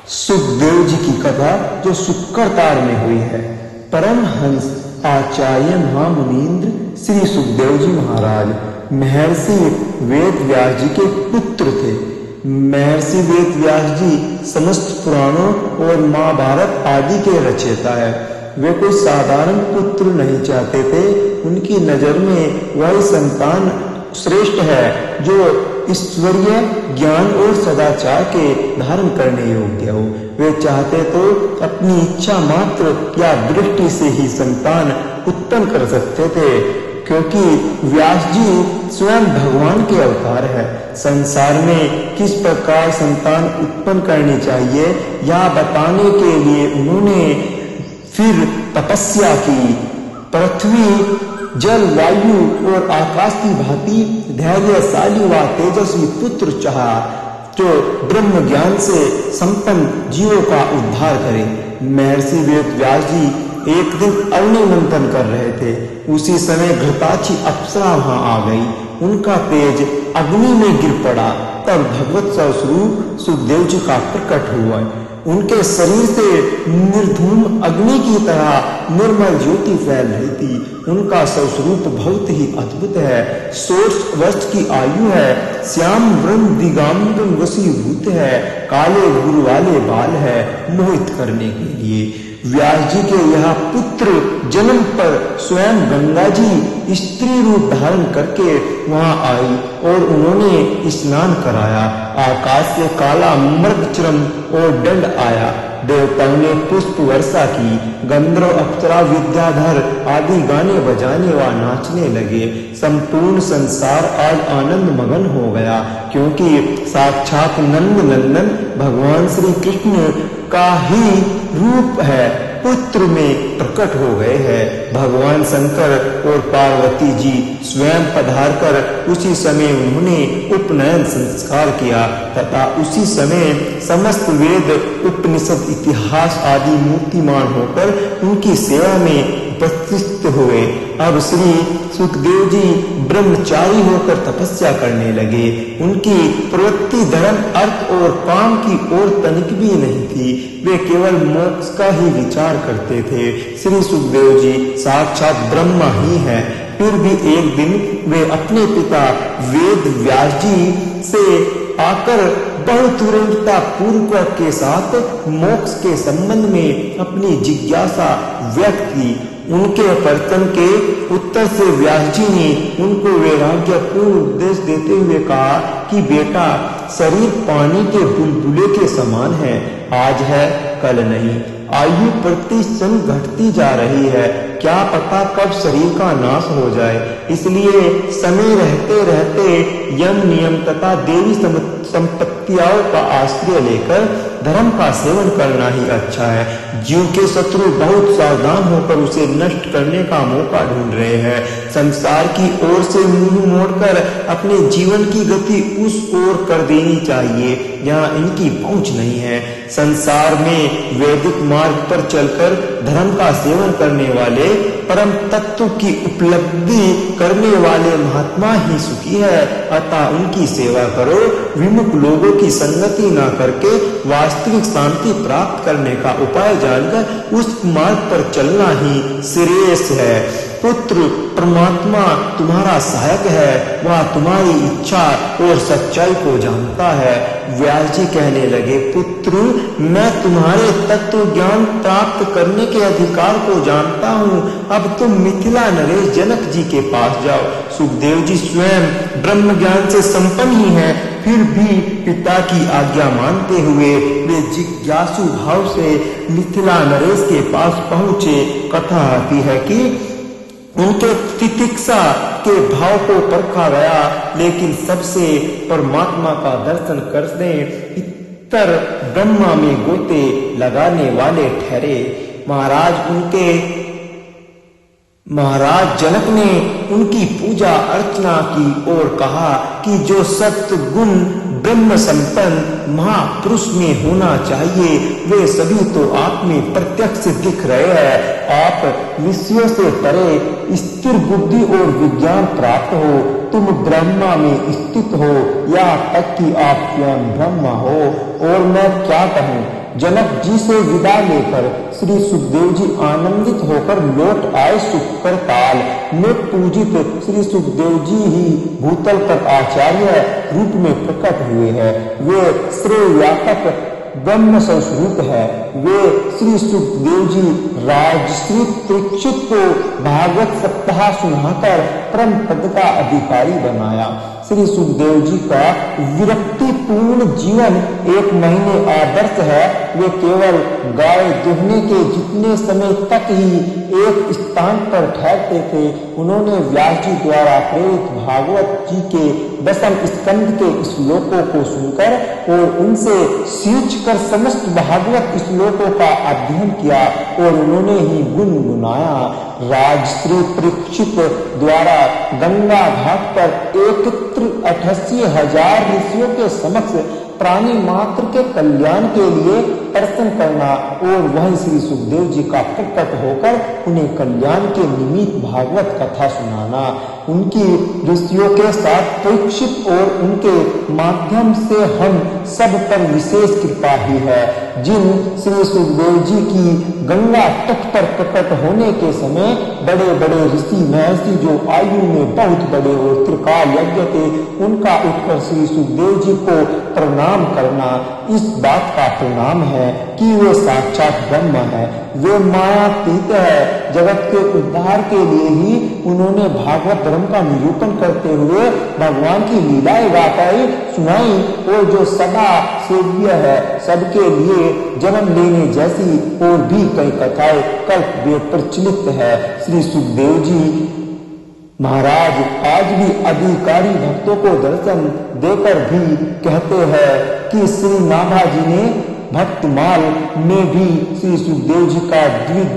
सुखदेव जी की कथा जो शुक्रतार में हुई है। परमहंस आचार्य महामुनीन्द्र श्री सुखदेव जी महाराज महर्षि वेद व्यास जी के पुत्र थे। महर्षि वेद व्यास जी समस्त पुराणों और महाभारत आदि के रचयिता है। वे कोई साधारण पुत्र नहीं चाहते थे। उनकी नजर में वह संतान श्रेष्ठ है जो ईश्वरीय ज्ञान और सदाचार के धारण करने योग्य हो। वे चाहते तो अपनी इच्छा मात्र या दृष्टि से ही संतान उत्पन्न कर सकते थे, क्योंकि व्यास जी स्वयं भगवान के अवतार है। संसार में किस प्रकार संतान उत्पन्न करनी चाहिए यह बताने के लिए उन्होंने फिर तपस्या की। पृथ्वी, जल, वायु और आकाश की भांति धैर्यशाली व तेजस्वी पुत्र चाहा जो ब्रह्म ज्ञान से संपन्न जीवों का उद्धार करे। महर्षि वेद व्यास जी एक दिन अग्नि मंथन कर रहे थे। उसी समय घृताची अप्सरा वहां आ गई। उनका तेज अग्नि में गिर पड़ा। तब भगवत स्वरूप सुखदेव जी का प्रकट हुआ। उनके शरीर से निर्धूम अग्नि की तरह निर्मल ज्योति फैल रही थी। उनका स्वरूप बहुत ही अद्भुत है। 100 वर्ष की आयु है। श्याम ब्रह्म दिगंबर वशीभूत है। काले गुरु वाले बाल है मोहित करने के लिए। व्यास जी के यह पुत्र जन्म पर स्वयं गंगा जी स्त्री रूप धारण करके वहां आई और उन्होंने स्नान कराया। आकाश से काला मृगचर्म और दंड आया। देवताओं ने पुष्प वर्षा की। गंधर्व, अप्सरा, विद्याधर आदि गाने बजाने व नाचने लगे। संपूर्ण संसार आज आनंद मगन हो गया, क्योंकि साक्षात नंद नंदन भगवान श्री कृष्ण का ही रूप है पुत्र में प्रकट हो गए हैं। भगवान शंकर और पार्वती जी स्वयं पधार कर उसी समय उन्होंने उपनयन संस्कार किया तथा उसी समय समस्त वेद, उपनिषद, इतिहास आदि मूर्तिमान होकर उनकी सेवा में उपस्थित हुए। अब श्री सुखदेव जी ब्रह्मचारी होकर तपस्या करने लगे। उनकी प्रवृत्ति धर्म, अर्थ और काम की ओर तनिक भी नहीं थी। वे केवल मोक्ष का ही विचार करते थे। श्री सुखदेव जी साक्षात ब्रह्मा ही है। फिर भी एक दिन वे अपने पिता वेद व्यास जी से आकर बहुत तुरंतता पूर्वक के साथ मोक्ष के संबंध में अपनी जिज्ञासा व्यक्त की। उनके प्रश्न के उत्तर से व्यास जी ने उनको वैराग्यपूर्ण उपदेश देते हुए कहा कि बेटा, शरीर पानी के बुलबुले के समान है, आज है कल नहीं। आयु प्रति क्षण घटती जा रही है, क्या पता कब शरीर का नाश हो जाए। इसलिए समय रहते रहते यम नियम तथा देवी संपत्तियों का आश्रय लेकर धर्म का सेवन करना ही अच्छा है। जीव के शत्रु बहुत सावधान होकर उसे नष्ट करने का मौका ढूंढ रहे हैं। संसार की ओर से मुंह मोड़कर अपने जीवन की गति उस ओर कर देनी चाहिए जहाँ इनकी पहुंच नहीं है। संसार में वैदिक मार्ग पर चलकर धर्म का सेवन करने वाले, परम तत्व की उपलब्धि करने वाले महात्मा ही सुखी है। अतः उनकी सेवा करो। विमुख लोगों की संगति न करके वास्तविक शांति प्राप्त करने का उपाय जानकर उस मार्ग पर चलना ही श्रेयस है। पुत्र, परमात्मा तुम्हारा सहायक है। वह तुम्हारी इच्छा और सच्चाई को जानता है। व्यास जी कहने लगे, पुत्र, मैं तुम्हारे तत्व ज्ञान प्राप्त करने के अधिकार को जानता हूँ। अब तुम मिथिला नरेश जनक जी के पास जाओ। सुखदेव जी स्वयं ब्रह्म ज्ञान से संपन्न ही हैं, फिर भी पिता की आज्ञा मानते हुए वे जिज्ञासु भाव से मिथिला नरेश के पास पहुँचे। कथा आती है कि उनके तितिक्षा के भाव को परखा गया, लेकिन सबसे परमात्मा का दर्शन करने इतर ब्रह्मा में गोते लगाने वाले ठहरे। महाराज जनक ने उनकी पूजा अर्चना की और कहा कि जो सत्य गुण ब्रह्म संपन्न महापुरुष में होना चाहिए वे सभी तो आप में प्रत्यक्ष दिख रहे हैं। आप विषयों से परे स्थिर बुद्धि और विज्ञान प्राप्त हो तुम ब्रह्मा में स्थित हो, या तक कि आप स्वयं ब्रह्मा हो। और मैं क्या कहूँ, जनक जी से विदा लेकर श्री सुखदेव जी आनंदित होकर लौट आए सुखकरताल में। पूजित श्री सुखदेव जी ही भूतल पर आचार्य रूप में प्रकट हुए हैं। वे श्रेयातक ब्रह्म स्वरूप है। वे श्री सुखदेव जी राजश्री परीक्षित को भागवत सप्ताह सुनाकर परम पद का अधिकारी बनाया। श्री सुखदेव जी का विरक्तिपूर्ण जीवन 1 महीने आदर्श है। वे केवल गाय दुहने के जितने समय तक ही एक स्थान पर ठहरते थे। उन्होंने व्यास जी द्वारा प्रेरित भागवत जी के 10वें स्कंद के श्लोकों को सुनकर और उनसे सींचकर समस्त भागवत श्लोकों का अध्ययन किया और उन्होंने ही गुनगुनाया। राजश्री परीक्षित द्वारा गंगा घाट पर 88,000 ऋषियों के समक्ष प्राणी मात्र के कल्याण के लिए दर्शन करना और वहीं श्री सुखदेव जी का प्रकट होकर उन्हें कल्याण के निमित्त भागवत कथा सुनाना। उनकी ऋषियों के साथ परीक्षित और उनके माध्यम से हम सब पर विशेष कृपा ही है। जिन श्री सुखदेव जी की गंगा तट पर प्रकट होने के समय बड़े बड़े ऋषि महर्षि जो आयु में बहुत बड़े और त्रिकाल यज्ञ थे, उनका उठकर श्री सुखदेव जी को प्रणाम करना इस बात का प्रणाम है कि वे साक्षात ब्रह्म है। वे मायातीत है। जगत के उद्धार के लिए ही उन्होंने भागवत धर्म का निरूपण करते हुए भगवान की लीलाएं गाताएं सुनाई और जो सदा सेव्य है, सबके लिए जन्म लेने जैसी और भी कई कथाएं कल्प में प्रचलित है। श्री सुखदेव जी महाराज आज भी अधिकारी भक्तों को दर्शन देकर भी कहते हैं कि श्री नाभा जी ने भक्तमाल में भी श्री सुखदेव जी का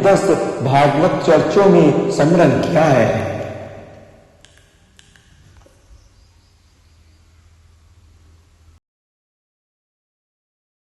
10 भागवत चर्चों में स्मरण किया है।